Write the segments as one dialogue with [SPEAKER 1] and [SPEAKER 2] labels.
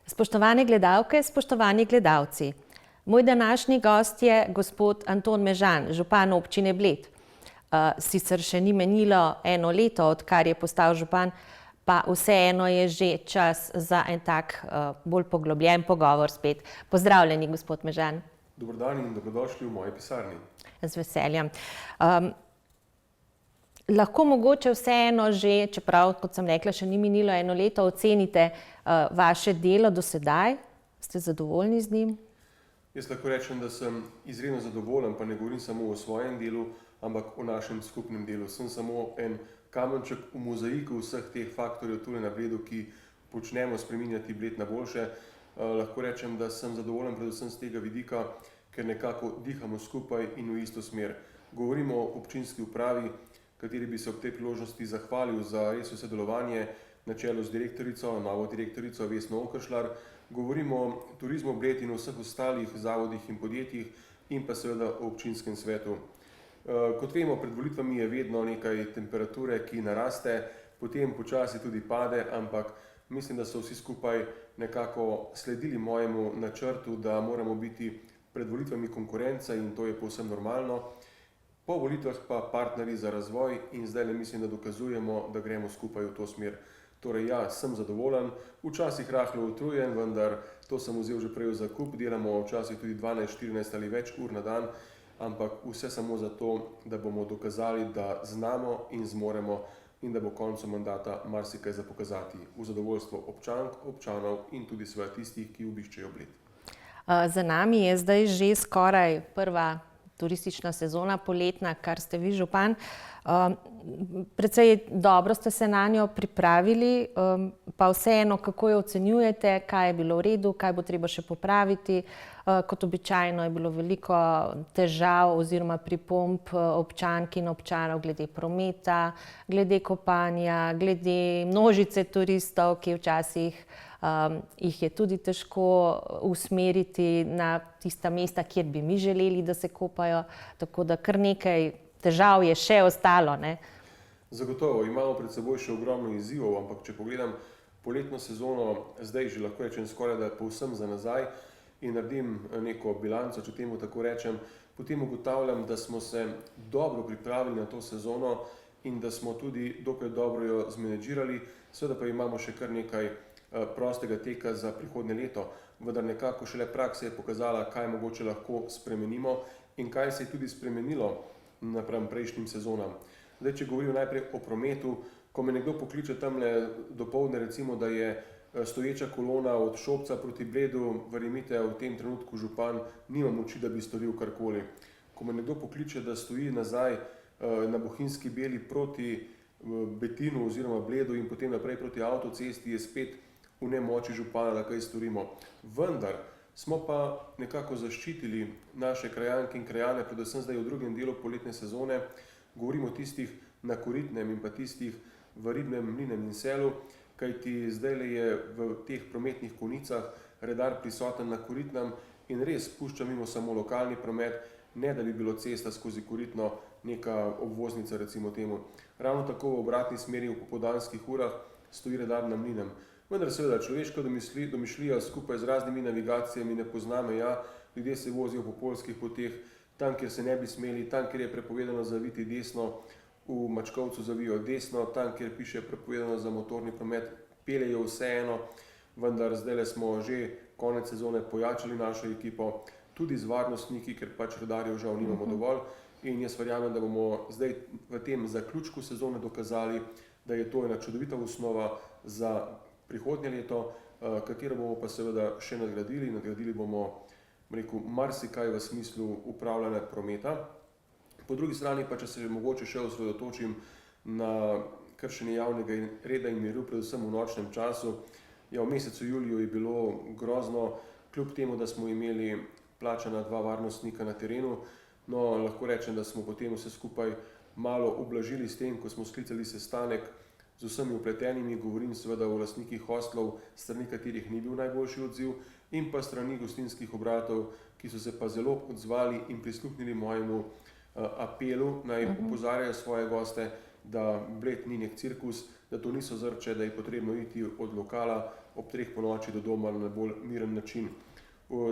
[SPEAKER 1] Spoštovane gledalke, spoštovani gledalci. Moj današnji gost je gospod Anton Mežan, župan občine Bled. Sicer še ni menilo eno leto, odkar je postal župan, pa vseeno je že čas za en tak bolj poglobljen pogovor spet. Pozdravljeni, gospod Mežan.
[SPEAKER 2] Dober dan in dobrodošli v moji pisarni.
[SPEAKER 1] Z veseljem. Lahko mogoče vseeno že, čeprav, kot sem rekla, še ni minilo eno leto, ocenite vaše delo do sedaj? Ste zadovoljni z njim?
[SPEAKER 2] Jaz lahko rečem, da sem izredno zadovoljen, pa ne govorim samo o svojem delu, ampak o našem skupnem delu. Sem samo en kamenček v mozaiku vseh teh faktorjev tule na Bledu, ki počnemo spreminjati Bled na boljše. Lahko rečem, da sem zadovoljen predvsem z tega vidika, ker nekako dihamo skupaj in v isto smer. Govorimo o občinski upravi, kateri bi se ob tej priložnosti zahvalil za res vse delovanje na čelu z direktorico, novo direktorico Vesno Okršlar. Govorimo o turizmu Bled in o vseh ostalih zavodih in podjetjih in pa seveda o občinskem svetu. Kot vemo, pred volitvami je vedno nekaj temperature, ki naraste, potem počasi tudi pade, ampak mislim, da so vsi skupaj nekako sledili mojemu načrtu, da moramo biti pred volitvami konkurenca in to je povsem normalno. Po volitvah pa partnerji za razvoj in zdaj le mislim, da dokazujemo, da gremo skupaj v to smer. Torej ja, sem zadovoljen, včasih rahlo utrujen, vendar to sem vzel že prej v zakup, delamo včasih tudi 12, 14 ali več ur na dan, ampak vse samo zato, da bomo dokazali, da znamo in zmoremo in da bo koncu mandata marsikaj za pokazati v zadovoljstvo občank, občanov in tudi seveda tistih, ki obiščejo Bled.
[SPEAKER 1] Za nami je zdaj že skoraj prva turistična sezona, poletna, kar ste vi župan. Precej dobro ste se na njo pripravili, pa vseeno, kako jo ocenjujete, kaj je bilo v redu, kaj bo treba še popraviti. Kot običajno je bilo veliko težav oziroma pripomb občank in občanov glede prometa, glede kopanja, glede množice turistov, ki včasih jih je tudi težko usmeriti na tista mesta, kjer bi mi želeli, da se kopajo. Tako da kar nekaj težav je še ostalo, ne?
[SPEAKER 2] Zagotovo, imamo pred seboj še ogromno izzivov, ampak če pogledam poletno sezono, zdaj že lahko rečem skoraj da povsem za nazaj in naredim neko bilanco, če temu tako rečem, potem ugotavljam, da smo se dobro pripravili na to sezono in da smo tudi dokaj dobro jo zmenedžirali, seveda pa imamo še kar nekaj prostega teka za prihodnje leto, vendar nekako šele praksa je pokazala, kaj mogoče lahko spremenimo in kaj se je tudi spremenilo napram prejšnjim sezonam. Zdaj, če govorim najprej o prometu, ko me nekdo pokliče tamle dopoldne, recimo, da je stoječa kolona od Šobca proti Bledu, verjemite, v tem trenutku župan nima moči, da bi storil karkoli. Ko me nekdo pokliče, da stoji nazaj na Bohinjski Beli proti Betinu oziroma Bledu in potem naprej proti avtocesti, je spet v nemoči župana, da kaj storimo. Vendar smo pa nekako zaščitili naše krajanke in krajane, predvsem zdaj v drugem delu poletne sezone, govorimo o tistih na Koritnem in pa tistih v Ribnem, Mlinem in Selu, kajti zdaj je v teh prometnih konicah redar prisoten na Koritnem in res pušča mimo samo lokalni promet, ne da bi bilo cesta skozi Koritno neka obvoznica, recimo temu. Ravno tako v obratni smeri v popoldanskih urah stoji redar na Mlinem. Vendar seveda človeška domišljija skupaj z raznimi navigacijami ne pozna meja, ljudje se vozijo po poljskih poteh, tam, kjer se ne bi smeli, tam, kjer je prepovedano zaviti desno, v Mačkovcu zavijo desno, tam, kjer piše prepovedano za motorni promet, peljejo vseeno, vendar zdajle smo že konec sezone pojačali našo ekipo, tudi z varnostniki, ker pač redarjev žal nimamo dovolj in jaz verjamem, da bomo zdaj v tem zaključku sezone dokazali, da je to ena čudovita osnova za prihodnje leto, katero bomo pa seveda še nadgradili. Nadgradili bomo, rekel, marsikaj v smislu upravljanja prometa. Po drugi strani pa, če se mogoče še osredotočim na kršenje javnega reda in miru, predvsem v nočnem času. Ja, v mesecu juliju je bilo grozno, kljub temu, da smo imeli plačana 2 varnostnika na terenu. No, lahko rečem, da smo potem vse skupaj malo ublažili s tem, ko smo sklicali sestanek z vsemi vpletenimi, govorim seveda o lastnikih hostlov, strani katerih ni bil najboljši odziv, in pa strani gostinskih obratov, ki so se pa zelo odzvali in prisluhnili mojemu apelu, naj opozarjajo svoje goste da Bled ni nek cirkus, da to niso Zrče, da je potrebno iti od lokala ob 3 ponoči do doma na bolj miren način.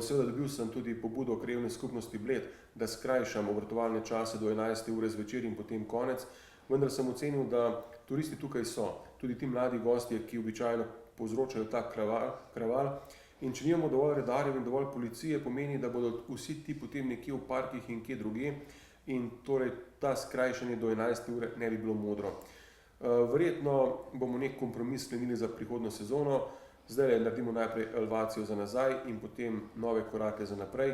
[SPEAKER 2] Seveda dobil sem tudi pobudo krajevne skupnosti Bled, da skrajšam obratovalne čase do 11. ure zvečer in potem konec, vendar sem ocenil, da turisti tukaj so, tudi ti mladi gostje, ki običajno povzročajo ta kraval. In če nimamo dovolj redarjev in dovolj policije, pomeni, da bodo vsi ti potem nekje v parkih in kje drugje in torej ta skrajšanje do 11. ure ne bi bilo modro. Verjetno bomo nek kompromis sklenili za prihodnjo sezono, zdaj naredimo najprej elevacijo za nazaj in potem nove korake za naprej.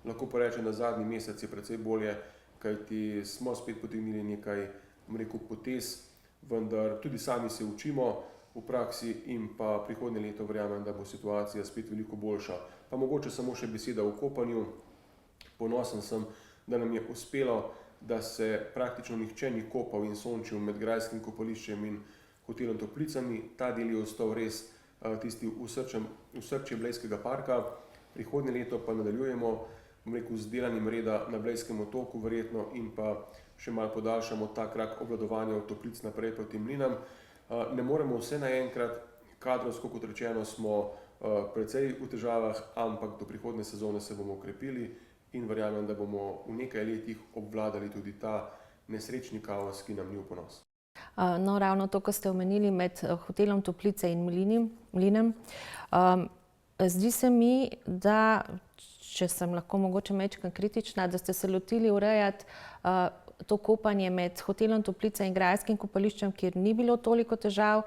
[SPEAKER 2] Lahko pa rečem, da zadnji mesec je precej bolje, kajti smo spet potegnili nekaj, potez, vendar tudi sami se učimo v praksi in pa prihodnje leto verjamem, da bo situacija spet veliko boljša. Pa mogoče samo še beseda o kopanju. Ponosen sem, da nam je uspelo, da se praktično nihče ni kopal in sončil med grajskim kopališčem in hotelom Toplicami. Ta del je ostal res tisti v srčju Blejskega parka. Prihodnje leto pa nadaljujemo, z delanjem reda na Blejskem otoku verjetno in pa še malo podaljšamo ta krak obvladovanja od Toplic naprej proti Mlinam. Ne moremo vse naenkrat, kadrovsko kot rečeno smo precej v težavah, ampak do prihodnje sezone se bomo okrepili in verjamem, da bomo v nekaj letih obvladali tudi ta nesrečni kaos, ki nam ni v ponos.
[SPEAKER 1] No, ravno to, ko ste omenili med hotelom Toplice in Mlinem, zdi se mi, da, če sem lahko mogoče majčkeno kritična, da ste se lotili urejati to kopanje med hotelom Toplice in grajskim kopališčem, kjer ni bilo toliko težav,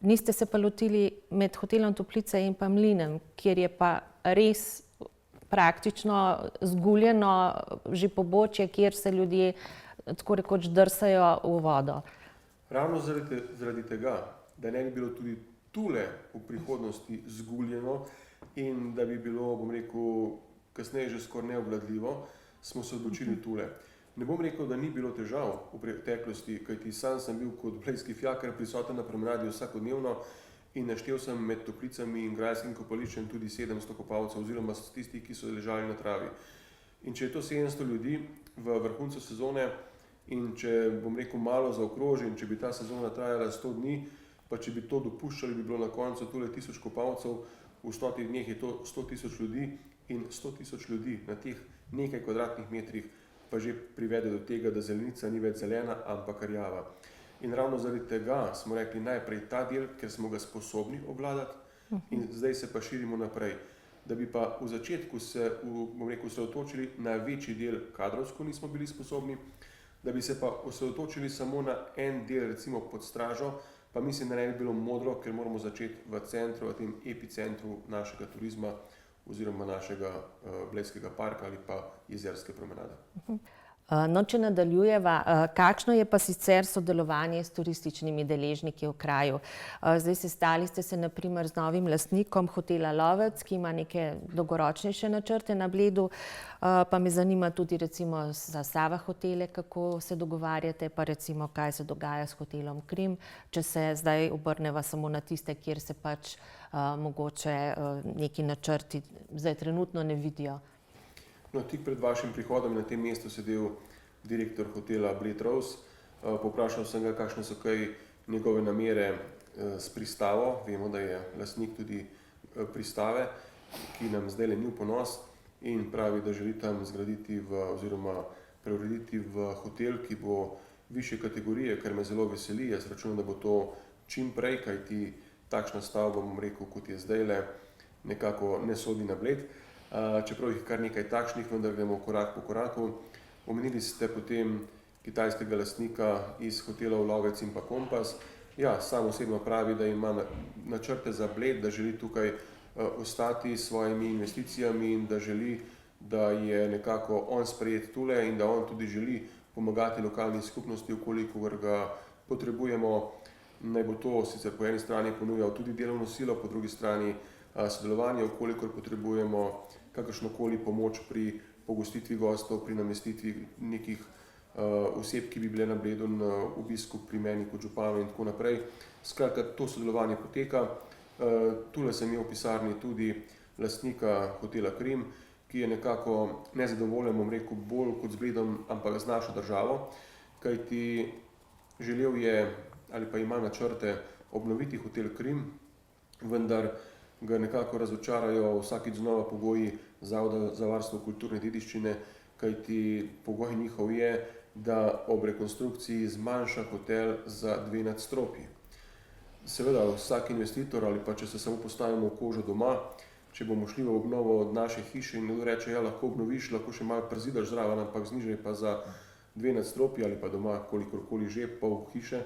[SPEAKER 1] niste se pa lotili med hotelom Toplice in pa Mlinem, kjer je pa res praktično zguljeno že pobočje, kjer se ljudje tako rekoč drsajo v vodo.
[SPEAKER 2] Ravno zaradi tega, da ne bi bilo tudi tule v prihodnosti zguljeno in da bi bilo, kasneje že skoraj neobvladljivo, smo se odločili tule. Ne bom rekel, da ni bilo težav v preteklosti, kajti sam sem bil kot blejski fijakar prisoten na promenadi vsakodnevno in naštel sem med Toplicami in grajskim kopališčem tudi 700 kopalcev oziroma tistih, ki so ležali na travi. In če je to 700 ljudi v vrhuncu sezone in če malo zaokrožim, če bi ta sezona trajala 100 dni, pa če bi to dopuščali, bi bilo na koncu tule 1000 kopalcev, v 100 dneh je to 100 000 ljudi in 100 000 ljudi na teh nekaj kvadratnih metrih pa že privede do tega, da zelenica ni več zelena, ampak rjava. In ravno zaradi tega smo rekli najprej ta del, ker smo ga sposobni obvladati in zdaj se pa širimo naprej. Da bi pa v začetku se osredotočili na večji del, kadrovsko nismo bili sposobni, da bi se pa osredotočili samo na en del, recimo pod stražo, pa mislim, da ne bi bilo modro, ker moramo začeti v centru, v tem epicentru našega turizma oziroma našega Blejskega parka ali pa jezerske promenade.
[SPEAKER 1] No, če nadaljujeva, kakšno je pa sicer sodelovanje s turističnimi deležniki v kraju? Zdaj sestali ste se na primer z novim lastnikom hotela Lovec, ki ima neke dolgoročnejše načrte na Bledu, pa me zanima tudi recimo za Sava hotele, kako se dogovarjate, pa recimo kaj se dogaja s hotelom Krim, če se zdaj obrneva samo na tiste, kjer se pač mogoče neki načrti zdaj trenutno ne vidijo.
[SPEAKER 2] No, tik pred vašim prihodom na tem mestu sedel direktor hotela Bled Rose. Povprašal sem ga, kakšne so kaj njegove namere s pristavo. Vemo, da je lastnik tudi pristave, ki nam zdaj ni v ponos in pravi, da želi tam zgraditi oziroma preurediti v hotel, ki bo višje kategorije, kar me zelo veseli. Jaz računam, da bo to čim prej, kajti takšna stavba, kot je zdajle, nekako ne sodi na Bled. Čeprav jih kar nekaj takšnih, vendar gremo korak po koraku. Omenili ste potem kitajskega lastnika iz hotelov Lovec in pa Kompas. Ja, sam osebno pravi, da ima načrte za Bled, da želi tukaj ostati s svojimi investicijami in da želi, da je nekako on sprejet tule in da on tudi želi pomagati lokalni skupnosti, kolikor ga potrebujemo. Naj bo to sicer po eni strani ponujal tudi delovno silo, po drugi strani sodelovanje, kolikor potrebujemo kakršnokoli pomoč pri pogostitvi gostov, pri namestitvi nekih oseb, ki bi bile na Bledu na obisku pri meni kot županu in tako naprej. Skratka, to sodelovanje poteka. Tule sem imel v pisarni tudi lastnika hotela Krim, ki je nekako nezadovoljen, bolj kot z Bledom, ampak z našo državo, kajti želel je ali pa ima načrte obnoviti hotel Krim, vendar ga nekako razočarajo vsakič znova pogoji Zavoda za varstvo kulturne dediščine, kajti pogoj njihov je, da ob rekonstrukciji zmanjša hotel za 2 nadstropji. Seveda vsak investitor ali pa če se samo postavimo v kožo doma, če bomo šli v obnovo od naše hiše in nekdo reče, ja, lahko obnoviš, lahko še malo prezidaš zraven, ampak znižaj pa za 2 nadstropji ali pa doma kolikorkoli že pol hiše,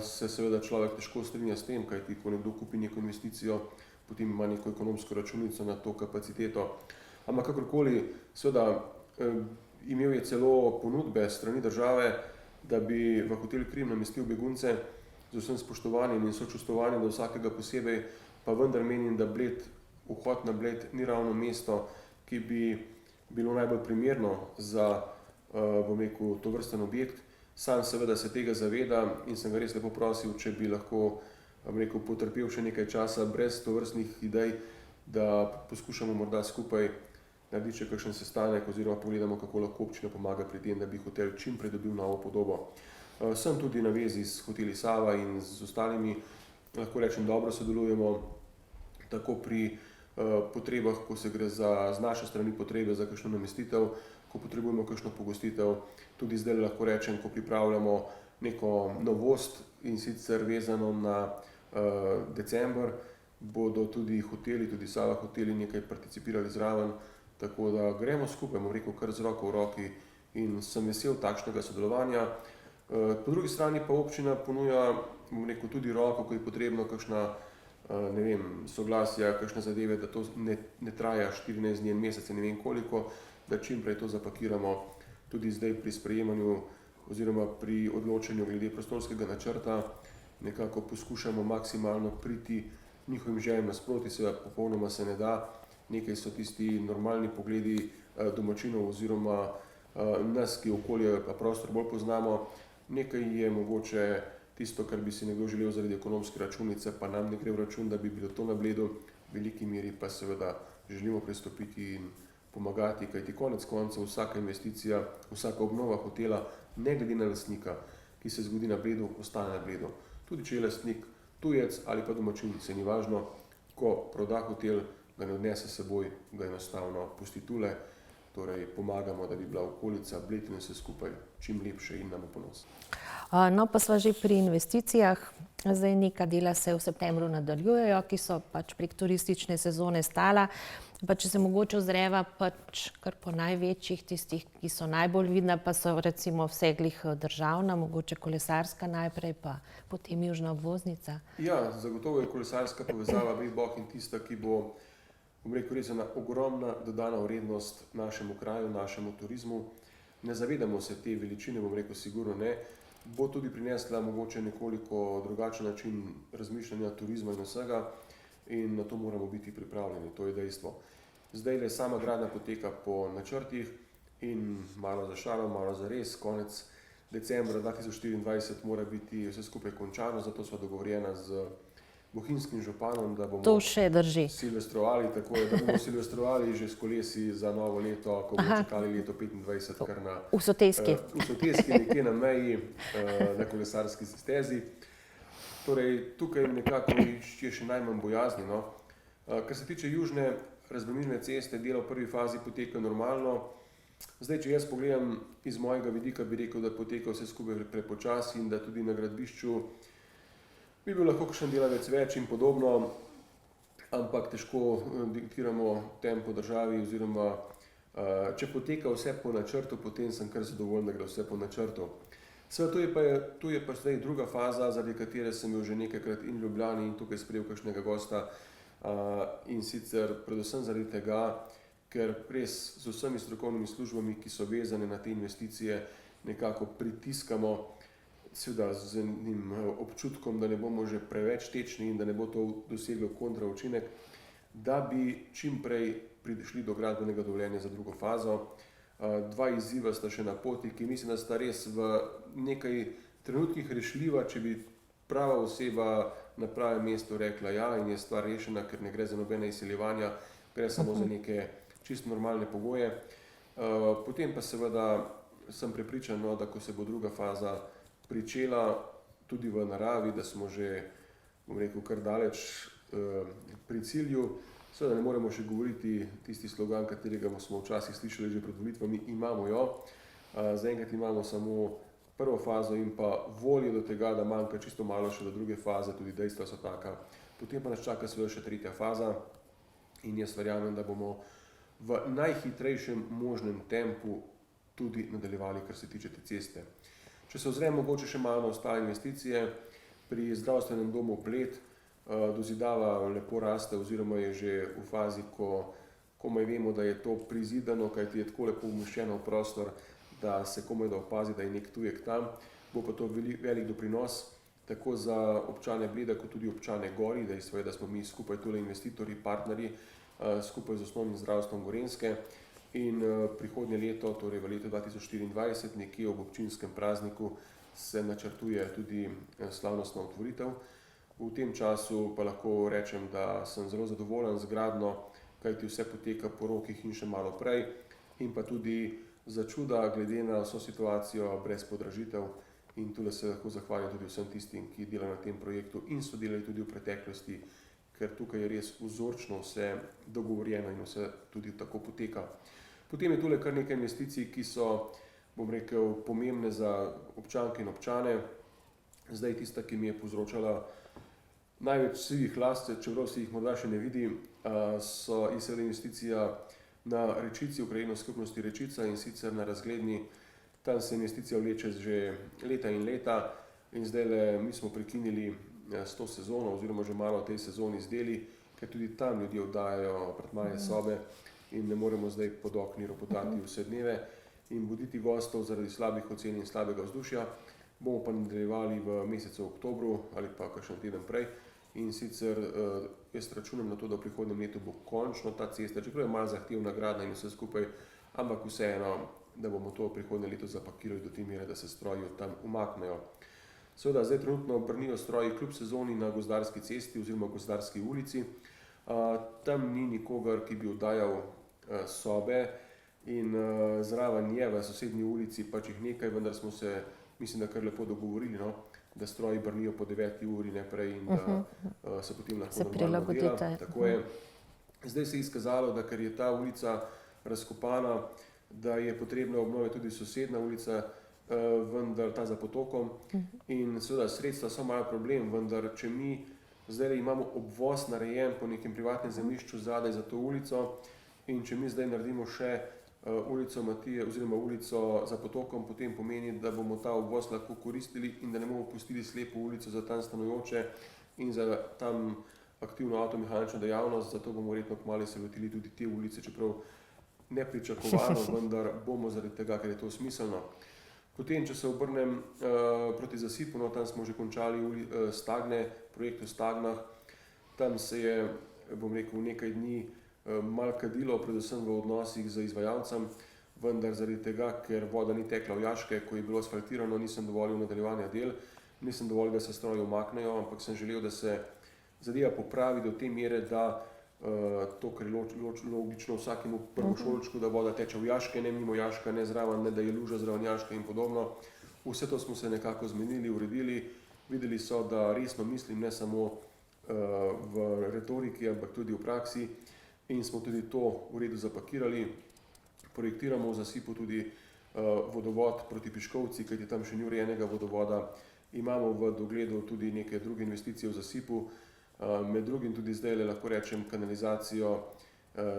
[SPEAKER 2] se seveda človek težko strinja s tem, kajti ko nekdo kupi neko investicijo, potem ima neko ekonomsko računico na to kapaciteto. Ampak kakorkoli, seveda imel je celo ponudbe strani države, da bi v hotel Krim namestil begunce z vsem spoštovanjem in sočustvovanjem do vsakega posebej, pa vendar menim, da Bled, vhod na Bled ni ravno mesto, ki bi bilo najbolj primerno za tovrsten objekt. Sam seveda se tega zaveda in sem ga res lepo prosil, če bi lahko potrpel še nekaj časa brez tovrstnih idej, da poskušamo morda skupaj narediti še kakšen sestanek oziroma pogledamo, kako lahko občina pomaga pri tem, da bi hotel čim prej dobil novo podobo. Sem tudi na vezi s hoteli Sava in z ostalimi, lahko rečem, dobro sodelujemo, tako pri potrebah, ko se gre z naše strani potrebe za kakšno namestitev, ko potrebujemo kakšno pogostitev, tudi zdaj lahko rečem, ko pripravljamo neko novost in sicer vezano na december, bodo tudi hoteli, tudi Sava hoteli nekaj participirali zraven, tako da gremo skupaj, bom rekel, kar z roko v roki in sem vesel takšnega sodelovanja. Po drugi strani pa občina ponuja, bom rekel, tudi roko, ko je potrebno kakšna, ne vem, soglasja, kakšne zadeve, da to ne traja 14 dni, en mesec, ne vem koliko, da čim prej to zapakiramo tudi zdaj pri sprejemanju oziroma pri odločanju glede prostorskega načrta, nekako poskušamo maksimalno priti njihovim željem nasproti, seveda popolnoma se ne da, nekaj so tisti normalni pogledi domačinov oziroma nas, ki okolje pa prostor bolj poznamo, nekaj je mogoče tisto, kar bi si nekdo želel zaradi ekonomske računice, pa nam ne gre v račun, da bi bilo to na Bledu, v veliki meri pa seveda želimo pristopiti in pomagati, kajti konec koncev vsaka investicija, vsaka obnova hotela, ne glede na lastnika, ki se zgodi na Bledu, ostane na Bledu. Tudi če je lastnik tujec ali pa domačin, se ni važno, ko proda hotel, ga ne odnese s seboj, ga enostavno pusti tule, torej pomagamo, da bi bila okolica Bled in vse skupaj čim lepše in nam v ponos.
[SPEAKER 1] No, pa sva že pri investicijah. Zdaj neka dela se v septembru nadaljujejo, ki so pač prek turistične sezone stala. Pa če se mogoče ozreva pač kar po največjih, tistih, ki so najbolj vidna, pa so recimo vse glih državna, mogoče kolesarska najprej, pa potem južna obvoznica.
[SPEAKER 2] Ja, zagotovo je kolesarska povezava Bled-Bohinj in tista, ki bo, bom rekel, res ena ogromna dodana vrednost našemu kraju, našemu turizmu. Ne zavedamo se te veličine, bom rekel, sigurno ne. Bo tudi prinesla mogoče nekoliko drugačen način razmišljanja turizma in vsega in na to moramo biti pripravljeni, to je dejstvo. Zdaj le sama gradnja poteka po načrtih in malo za šalo, malo za res, konec decembra 2024 mora biti vse skupaj končano, zato sva dogovorjena z bohinjskim županom, da bomo
[SPEAKER 1] To še drži.
[SPEAKER 2] silvestrovali, tako je, da bomo silvestrovali že s kolesi za novo leto, ko bomo čakali leto 25 kar na
[SPEAKER 1] V Soteski.
[SPEAKER 2] v Soteski, nekje na meji, na kolesarski stezi. Torej, tukaj nekako je še najmanj bojazni, no. Kar se tiče južne razbremenižne ceste, delo v prvi fazi poteka normalno. Zdaj, če jaz pogledam iz mojega vidika, bi rekel, da poteka vse skupaj prepočasi in da tudi na gradbišču bi bil lahko kakšen delavec več in podobno, ampak težko diktiramo tempo državi oziroma če poteka vse po načrtu, potem sem kar zadovoljen, da gre vse po načrtu. Seveda, tu je pa zdaj druga faza, zaradi katere sem bil že nekajkrat in v Ljubljani in tukaj sprejel kakšnega gosta in sicer predvsem zaradi tega, ker res z vsemi strokovnimi službami, ki so vezane na te investicije, nekako pritiskamo, seveda z enim občutkom, da ne bomo že preveč tečni in da ne bo to doseglo kontraučinek, da bi čim prej prišli do gradbenega dovoljenja za drugo fazo. Dva izziva sta še na poti, ki mislim, da sta res v nekaj trenutkih rešljiva, če bi prava oseba na pravem mestu rekla ja in je stvar rešena, ker ne gre za nobene izsiljevanja, gre samo za neke čisto normalne pogoje. Potem pa seveda sem prepričan, da ko se bo druga faza pričela tudi v naravi, da smo že, bom rekel, kar daleč pri cilju. Seveda ne moremo še govoriti tisti slogan, katerega smo včasih slišali že pred volitvami, imamo jo. Zaenkrat imamo samo prvo fazo in pa voljo do tega, da manjka čisto malo še do druge faze, tudi dejstva so taka. Potem pa nas čaka seveda še tretja faza in jaz verjamem, da bomo v najhitrejšem možnem tempu tudi nadaljevali, kar se tiče te ceste. Če se ozremo mogoče še malo na ostale investicije, pri zdravstvenem domu Bled dozidava lepo raste oziroma je že v fazi, ko komaj vemo, da je to prizidano, kajti je tako lepo umeščeno v prostor, da se komaj da opazi, da je nek tujek tam. Bo pa to velik doprinos tako za občane Bleda, kot tudi občane Gori, dejstvo je, da smo mi skupaj tule investitorji, partnerji, skupaj z osnovnim zdravstvom Gorenjske. In prihodnje leto, torej v letu 2024, nekje ob občinskem prazniku, se načrtuje tudi slavnostna otvoritev. V tem času pa lahko rečem, da sem zelo zadovoljen z gradnjo, kajti vse poteka po rokih in še malo prej. In pa tudi za čuda, glede na vso situacijo, brez podražitev. In tule se lahko zahvalim tudi vsem tistim, ki delajo na tem projektu in so delali tudi v preteklosti, ker tukaj je res vzorčno vse dogovorjeno in vse tudi tako poteka. Potem je tule kar nekaj investicij, ki so, bom rekel, pomembne za občanke in občane. Zdaj tista, ki mi je povzročala največ sivih las, čeprav se jih morda še ne vidi, je seveda investicija na Rečici, v krajevni skupnosti Rečica, in sicer na Razgledni. Tam se investicija vleče že leta in leta in zdaj mi smo prekinili s to sezono oziroma že malo tej sezoni z deli, ker tudi tam ljudje oddajajo apartmaje, sobe in ne moremo zdaj pod okni ropotati vse dneve in buditi gostov zaradi slabih ocen in slabega vzdušja. Bomo pa nadaljevali v mesecu oktobru ali pa kakšen teden prej. In sicer jaz računam na to, da v prihodnjem letu bo končno ta cesta, čeprav je malo zahtevna gradnja in vse skupaj, ampak vseeno, da bomo to prihodnje leto zapakirali do te mere, da se stroji od tam umaknejo. Seveda, zdaj trenutno brnijo stroji kljub sezoni na Gozdarski cesti oziroma Gozdarski ulici. Tam ni nikogar, ki bi oddajal sobe in zraven je v sosednji ulici pač jih nekaj, vendar smo se, mislim, da kar lepo dogovorili, no? Da stroji brnijo po 9 uri, ne prej, in da se potem lahko normalno dela. Tako je. Zdaj se je izkazalo, da ker je ta ulica razkopana, da je potrebna obnove tudi sosednja ulica, vendar ta za potokom. In seveda sredstva so malo problem, vendar če mi zdaj imamo obvoz narejen po nekem privatnem zemljišču zadaj za to ulico in če mi zdaj naredimo še ulico Matije oziroma ulico za potokom, potem pomeni, da bomo ta obvoz lahko koristili in da ne bomo pustili slepo ulico za tam stanujoče in za tam aktivno avtomehanično dejavnost, zato bomo verjetno kmalu se lotili tudi te ulice, čeprav nepričakovano, vendar bomo zaradi tega, ker je to smiselno. Potem, če se obrnem proti Zasipu, no, tam smo že končali Stagne, projekt v Stagnah. Tam se je, bom rekel, nekaj dni malo kadilo, predvsem v odnosih z izvajalcem, vendar zaradi tega, ker voda ni tekla v jaške, ko je bilo asfaltirano, nisem dovolil nadaljevanja del, nisem dovolil, da se stroji umaknejo, ampak sem želel, da se zadeva popravi do te mere, da to, kar je logično vsakemu prvošolčku, da voda teče v jaške, ne mimo jaška, ne zraven, ne da je luža zraven jaške in podobno. Vse to smo se nekako zmenili, uredili, videli so, da resno mislim, ne samo v retoriki, ampak tudi v praksi. In smo tudi to v redu zapakirali. Projektiramo v Zasipu tudi vodovod proti Piškovci, kajti tam še ni urejenega vodovoda. Imamo v dogledu tudi neke druge investicije v Zasipu, med drugim tudi zdaj lahko rečem kanalizacijo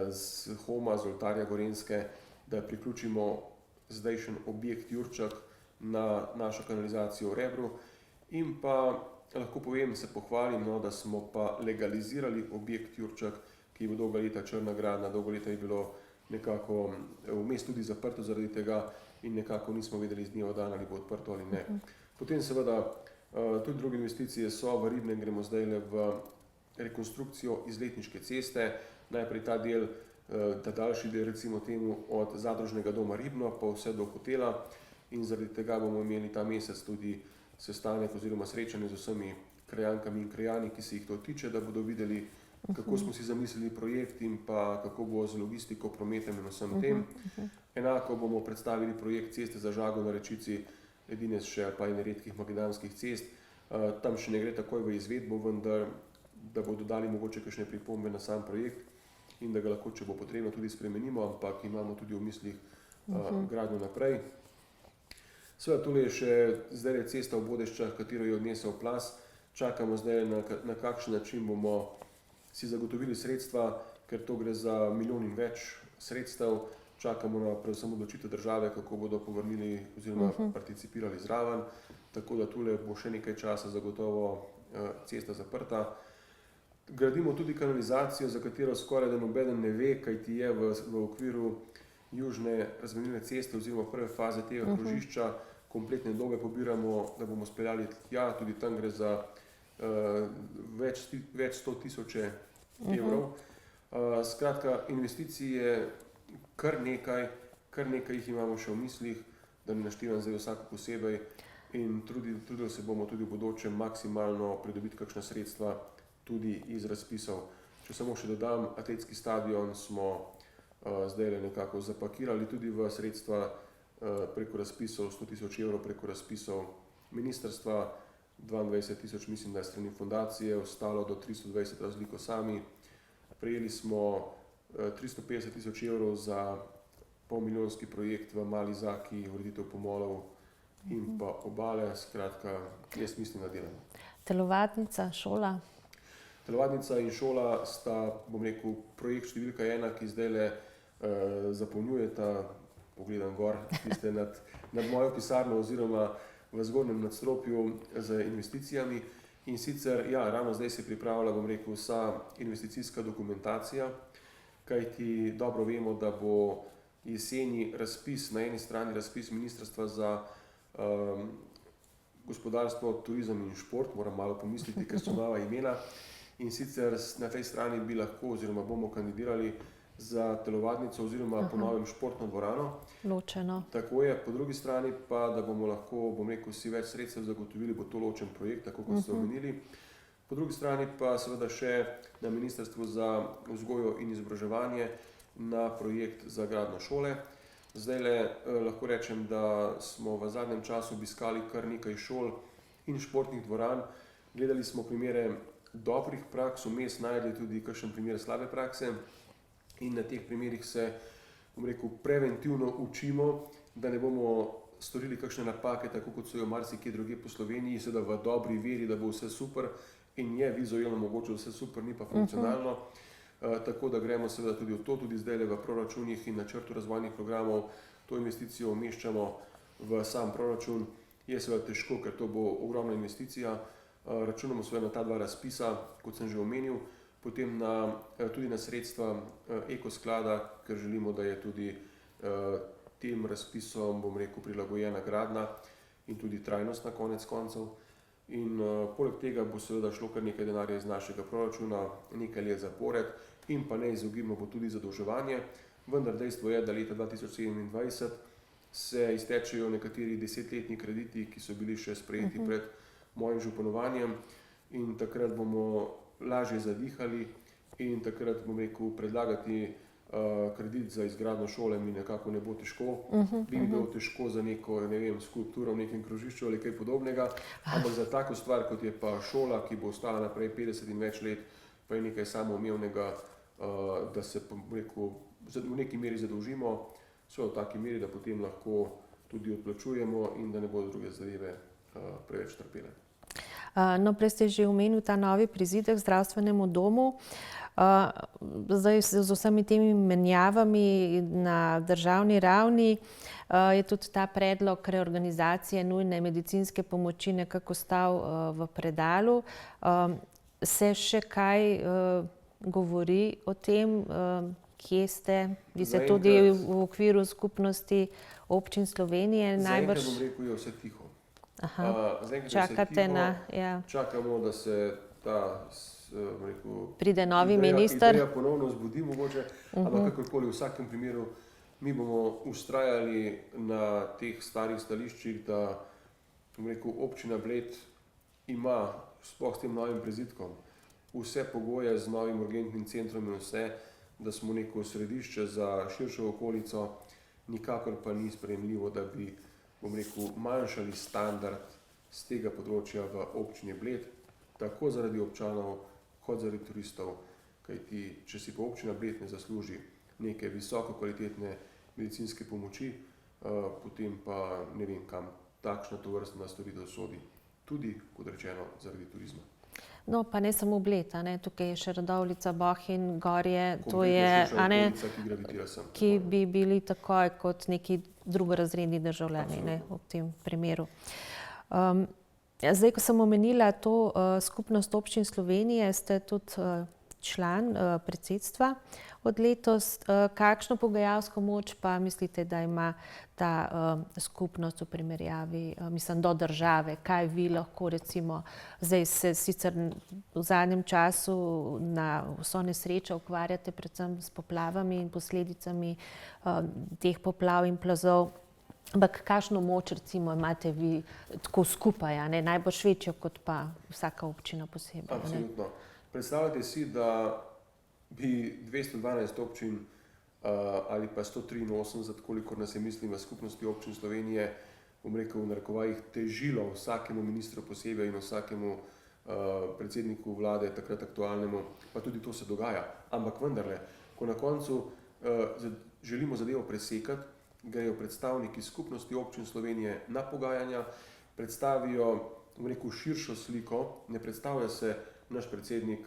[SPEAKER 2] z Homa, z oltarja Gorenjske, da priključimo zdajšen objekt Jurčak na našo kanalizacijo v Rebru. In pa lahko povem, se pohvalim, no, da smo pa legalizirali objekt Jurčak, ki je bil dolga leta črna gradnja, dolga leta je bilo nekako vmes tudi zaprto zaradi tega in nekako nismo vedeli z dneva dan, ali bo odprto ali ne. Potem seveda tudi druge investicije so, v Ribnem gremo zdaj v rekonstrukcijo izletniške ceste, najprej ta del, ta daljši del recimo temu od zadružnega doma Ribno pa vse do hotela in zaradi tega bomo imeli ta mesec tudi sestanek oziroma srečanje z vsemi krajankami in krajani, ki se jih to tiče, da bodo videli, kako smo si zamislili projekt in pa kako bo z logistiko, prometem in vsem tem. Enako bomo predstavili projekt ceste za Žago na Rečici edine še pa ene redkih makadamskih cest. Tam še ne gre takoj v izvedbo, vendar da bodo dali mogoče kakšne pripombe na sam projekt in da ga lahko, če bo potrebno, tudi spremenimo, ampak imamo tudi v mislih gradnjo naprej. Seveda tule je še zdaj cesta v Bodeščah, katero je odnesel plaz. Čakamo zdaj na kakšen način bomo si zagotovili sredstva, ker to gre za milijon in več sredstev. Čakamo na predvsem odločitev države, kako bodo povrnili oziroma participirali zraven. Tako da tule bo še nekaj časa zagotovo cesta zaprta. Gradimo tudi kanalizacijo, za katero skoraj da nobeden ne ve, kajti je v okviru južne razmenilne ceste oziroma prve faze tega krožišča. Kompletne dobe pobiramo, da bomo speljali tja, tudi tam gre za več 100 tisoče evrov. Skratka, investicije kar nekaj jih imamo še v mislih, da ne naštevam zdaj vsako posebej in trudili se bomo tudi v bodoče maksimalno pridobiti kakšna sredstva tudi iz razpisov. Če samo še dodam, atletski stadion smo zdaj nekako zapakirali tudi v sredstva preko razpisov, 100 tisoč evrov preko razpisov ministrstva, 22 tisoč mislim, da je strani fundacije, ostalo do 320 razliko sami. Prejeli smo 350 tisoč evrov za polmilijonski projekt v Mali Zaki, ureditev pomolov in pa obale. Skratka, jaz mislim, da delamo.
[SPEAKER 1] Telovadnica, šola?
[SPEAKER 2] Telovadnica in šola sta, bom rekel, projekt številka 1, ki zdajle zapolnjujeta, pogledam gor, tiste nad mojo pisarno oziroma v zgornjem nadstropju z investicijami. In sicer, ja, ravno zdaj se pripravlja, bom rekel, vsa investicijska dokumentacija, kajti dobro vemo, da bo jeseni razpis, na eni strani razpis Ministrstva za gospodarstvo, turizem in šport, moram malo pomisliti, ker so nova imena. In sicer na tej strani bi lahko oziroma bomo kandidirali za telovadnico oziroma po novem športno dvorano.
[SPEAKER 1] Ločeno.
[SPEAKER 2] Tako je, po drugi strani pa, da bomo lahko, bom rekel, si več sredstev zagotovili, bo to ločen projekt, tako kot ste omenili. Po drugi strani pa seveda še na Ministrstvu za vzgojo in izobraževanje na projekt za gradnjo šole. Zdajle lahko rečem, da smo v zadnjem času obiskali kar nekaj šol in športnih dvoran. Gledali smo primere dobrih praks, vmes našli tudi kakšen primer slabe prakse. In na teh primerih se, bom rekel, preventivno učimo, da ne bomo storili kakšne napake, tako kot so jo marsikje drugje po Sloveniji, seveda v dobri veri, da bo vse super in je vizualno mogoče vse super, ni pa funkcionalno. Tako da gremo seveda tudi v to, tudi zdajle v proračunih in načrtu razvojnih programov to investicijo umeščamo v sam proračun. Je seveda težko, ker to bo ogromna investicija. Računamo seveda na ta dva razpisa, kot sem že omenil. Potem tudi na sredstva ekosklada, ker želimo, da je tudi tem razpisom, bom rekel, prilagojena gradnja in tudi trajnost na konec koncev. In poleg tega bo seveda šlo kar nekaj denarja iz našega proračuna, nekaj let zapored in pa neizogibno bo tudi zadolževanje. Vendar dejstvo je, da leta 2027 se iztečejo nekateri 10-letni krediti, ki so bili še sprejeti pred mojim županovanjem in takrat bomo lažje zadihali in takrat, bom rekel, predlagati kredit za izgradnjo šole mi nekako ne bo težko. Bi bilo težko za neko, ne vem, skulpturo v nekem krožišču ali kaj podobnega, ampak za tako stvar, kot je pa šola, ki bo ostala naprej 50 in več let, pa je nekaj samoumevnega, da se, bom rekel, v neki meri zadolžimo, so v taki meri, da potem lahko tudi odplačujemo in da ne bodo druge zadeve preveč trpele.
[SPEAKER 1] No, prej ste že omenil ta novi prizidek zdravstvenemu domu. Zdaj z vsemi temi menjavami na državni ravni je tudi ta predlog reorganizacije nujne medicinske pomoči nekako stal v predalu. Se še kaj govori o tem, kje ste? Vi ste tudi v okviru skupnosti občin Slovenije najbrž.
[SPEAKER 2] Zaenkrat, bom rekel, je vse tiho.
[SPEAKER 1] Čakate na, ja.
[SPEAKER 2] Čakamo, da se ta, rekel,
[SPEAKER 1] pride novi minister.
[SPEAKER 2] Ideja ponovno zbudi mogoče, ampak kakorkoli v vsakem primeru mi bomo vztrajali na teh starih stališčih, da, bom rekel, občina Bled ima sploh s tem novim prizidkom vse pogoje z novim urgentnim centrom in vse, da smo neko središče za širšo okolico, nikakor pa ni sprejemljivo, da bi bom rekel, manjšali standard z tega področja v občini Bled, tako zaradi občanov, kot zaradi turistov. Kajti, če si pa občina Bled ne zasluži neke visoko kvalitetne medicinske pomoči, potem pa ne vem, kam takšna tovrstna storitev sodi. Tudi, kot rečeno, zaradi turizma.
[SPEAKER 1] No, pa ne samo Bled, tukaj je še Radovljica, Bohinj, Gorje, to
[SPEAKER 2] Kompletna
[SPEAKER 1] je,
[SPEAKER 2] širša okolica, ki gravitira sem.
[SPEAKER 1] ki bi bili takoj kot neki drugorazredni državljani, v tem primeru. Zdaj, ko sem omenila to skupnost občin Slovenije, ste tudi član predsedstva od letos. Kakšno pogajalsko moč pa mislite, da ima ta skupnost v primerjavi, mislim, do države? Kaj vi lahko recimo, zdaj se sicer v zadnjem času na vso nesrečo ukvarjate predvsem s poplavami in posledicami teh poplav in plazov, ampak kakšno moč recimo imate vi tako skupaj, najbrž večjo kot pa vsaka občina posebej?
[SPEAKER 2] Absolutno. Predstavljajte si, da bi 212 občin ali pa 183, kolikor nas je mislim v skupnosti občin Slovenije, bom rekel v narekovajih, težilo vsakemu ministru posebej in vsakemu predsedniku vlade, takrat aktualnemu, pa tudi to se dogaja. Ampak vendarle, ko na koncu želimo zadevo presekati, grejo predstavniki skupnosti občin Slovenije na pogajanja, predstavijo, bom rekel, širšo sliko, ne predstavlja se naš predsednik,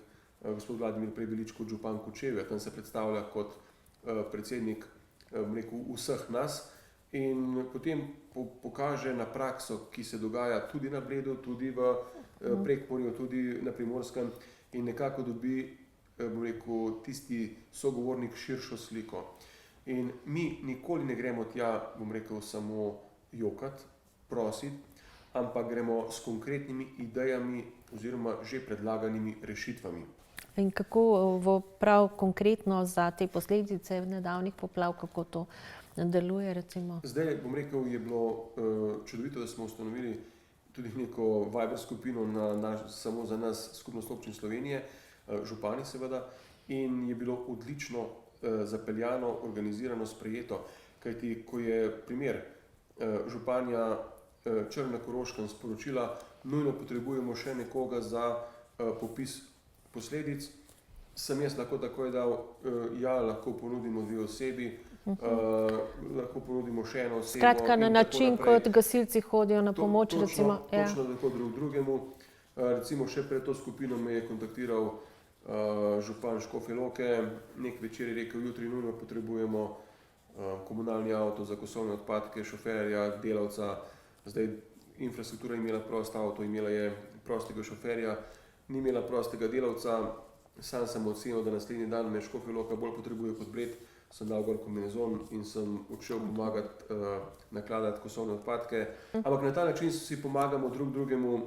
[SPEAKER 2] gospod Vladimir Prebilič, kot župan Kočevja, tam se predstavlja kot predsednik, bom rekel, vseh nas in potem pokaže na prakso, ki se dogaja tudi na Bledu, tudi v Prekmurju, tudi na Primorskem in nekako dobi, bom rekel, tisti sogovornik širšo sliko. In mi nikoli ne gremo tja, bom rekel, samo jokati, prositi, ampak gremo s konkretnimi idejami oziroma že predlaganimi rešitvami.
[SPEAKER 1] In kako prav konkretno za te posledice nedavnih poplav, kako to deluje recimo?
[SPEAKER 2] Zdaj, bom rekel, je bilo čudovito, da smo ustanovili tudi neko Viber skupino samo za nas, skupnost občin Slovenije, župani seveda, in je bilo odlično zapeljano, organizirano, sprejeto. Kajti, ko je primer županja Črna na Koroškem sporočila, nujno potrebujemo še nekoga za popis posledic, sem jaz lahko takoj dal, ja, lahko ponudimo 2 osebi, lahko ponudimo še eno osebo.
[SPEAKER 1] Skratka, na način, kot gasilci hodijo na pomoč, recimo.
[SPEAKER 2] Točno tako drugemu. Recimo še pred to skupino me je kontaktiral župan Škofje Loke, nek večer je rekel, jutri nujno potrebujemo komunalni avto za kosovne odpadke, šoferja, delavca. Zdaj, infrastruktura je imela prost avto, imela je prostega šoferja, ni imela prostega delavca. Sam sem ocenil, da naslednji dan me Škofja Loka bolj potrebuje kot Bled, sem dal gor kombinezon in sem odšel pomagati nakladati kosovne odpadke. Ampak na ta način si pomagamo drug drugemu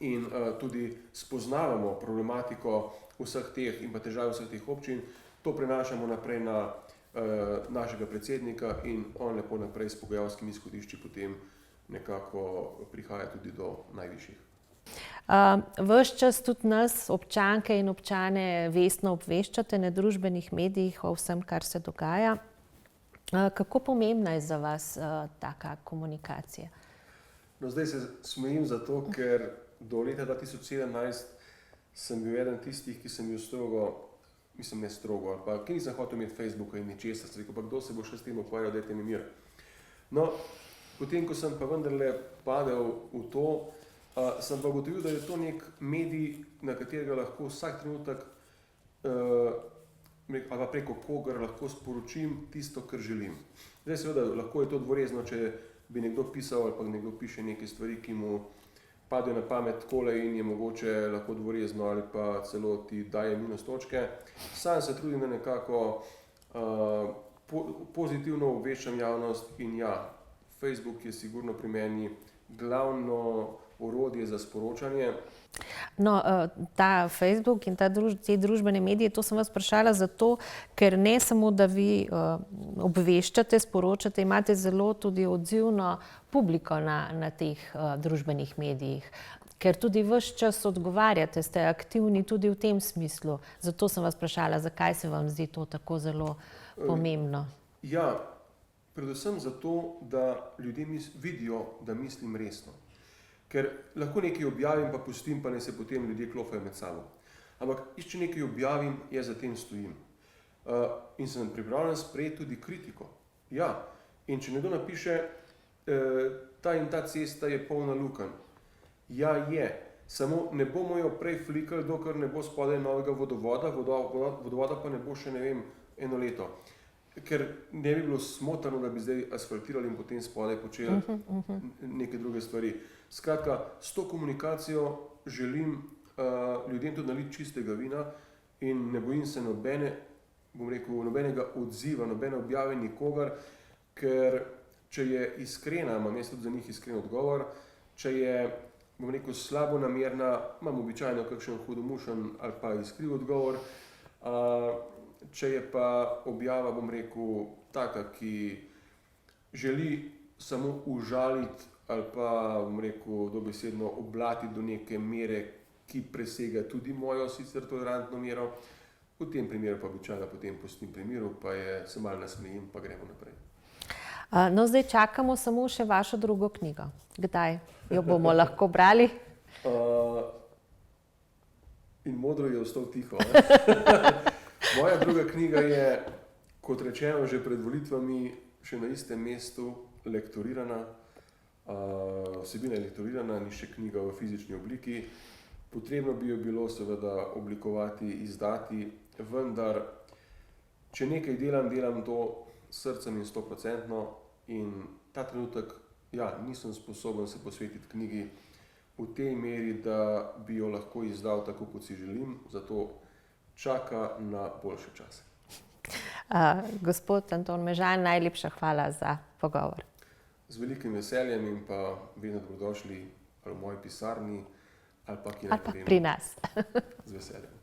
[SPEAKER 2] in tudi spoznavamo problematiko vseh teh in pa težav vseh teh občin. To prenašamo naprej na našega predsednika in on lepo naprej s pogajalskimi izhodišči potem nekako prihaja tudi do najvišjih.
[SPEAKER 1] Ves čas tudi nas, občanke in občane, vestno obveščate na družbenih medijih o vsem, kar se dogaja. Kako pomembna je za vas taka komunikacija?
[SPEAKER 2] No, zdaj se smejim zato, ker do leta 2017 sem bil eden tistih, ki sem bil strogo, mislim ne strogo, ali pa ki nisem hotel imeti Facebooka in ničesar, sem rekel, pa kdo se bo še s tem ukvarjal, dajte mi mir. No, potem, ko sem pa vendarle padel v to, sem pa ugotovil, da je to nek medij, na katerega lahko vsak trenutek ali pa preko kogar lahko sporočim tisto, kar želim. Zdaj seveda lahko je to dvorezno, če bi nekdo pisal ali pa nekdo piše neke stvari, ki mu padejo na pamet takole in je mogoče lahko dvorezno ali pa celo ti daje minus točke. Sam se trudim, da nekako pozitivno obveščam javnost in ja, Facebook je sigurno pri meni glavno orodje za sporočanje.
[SPEAKER 1] No, ta Facebook in te družbene medije, to sem vas vprašala zato, ker ne samo, da vi obveščate, sporočate, imate zelo tudi odzivno publiko na teh družbenih medijih. Ker tudi ves čas odgovarjate, ste aktivni tudi v tem smislu. Zato sem vas vprašala, zakaj se vam zdi to tako zelo pomembno.
[SPEAKER 2] Ja, predvsem zato, da ljudje vidijo, da mislim resno. Ker lahko nekaj objavim, pa pustim, pa ne se potem ljudje klofajo med sabo. Ampak, če nekaj objavim, jaz za tem stojim. In sem pripravljen sprejeti tudi kritiko. Ja, in če nekdo napiše, ta in ta cesta je polna lukenj. Ja, je. Samo ne bomo jo prej flikali, dokler ne bo spodaj novega vodovoda, vodovoda pa ne bo še, ne vem, 1 leto. Ker ne bi bilo smotrno, da bi zdaj asfaltirali in potem spodaj počeli neke druge stvari. Skratka, s to komunikacijo želim ljudem tudi naliti čistega vina in ne bojim se nobenega odziva, nobene objave nikogar, ker če je iskrena, imam jaz tudi za njih iskren odgovor, če je, slabo namerna, imam običajno kakšen hudomušen ali pa iskriv odgovor, če je pa objava, taka, ki želi samo užaliti ali pa, dobesedno oblatiti do neke mere, ki presega tudi mojo sicer tolerantno mero, v tem primeru pa običajno potem pustim pri miru, pa se malo nasmejim, pa gremo naprej.
[SPEAKER 1] No, zdaj čakamo samo še vašo drugo knjigo. Kdaj jo bomo lahko brali?
[SPEAKER 2] In modro je ostal tiho. Moja druga knjiga je, kot rečeno, že pred volitvami še na istem mestu lektorirana. Vsebina je lektorirana, ni še knjiga v fizični obliki. Potrebno bi jo bilo seveda oblikovati, izdati, vendar, če nekaj delam to s srcem in 100%, in ta trenutek, nisem sposoben se posvetiti knjigi v tej meri, da bi jo lahko izdal tako, kot si želim, zato čaka na boljše čase.
[SPEAKER 1] Gospod Anton Mežan, najlepša hvala za pogovor.
[SPEAKER 2] Z velikim veseljem in pa vedno dobrodošli v moji pisarni ali pa kjer.
[SPEAKER 1] Ali pa pri nas.
[SPEAKER 2] Z veseljem.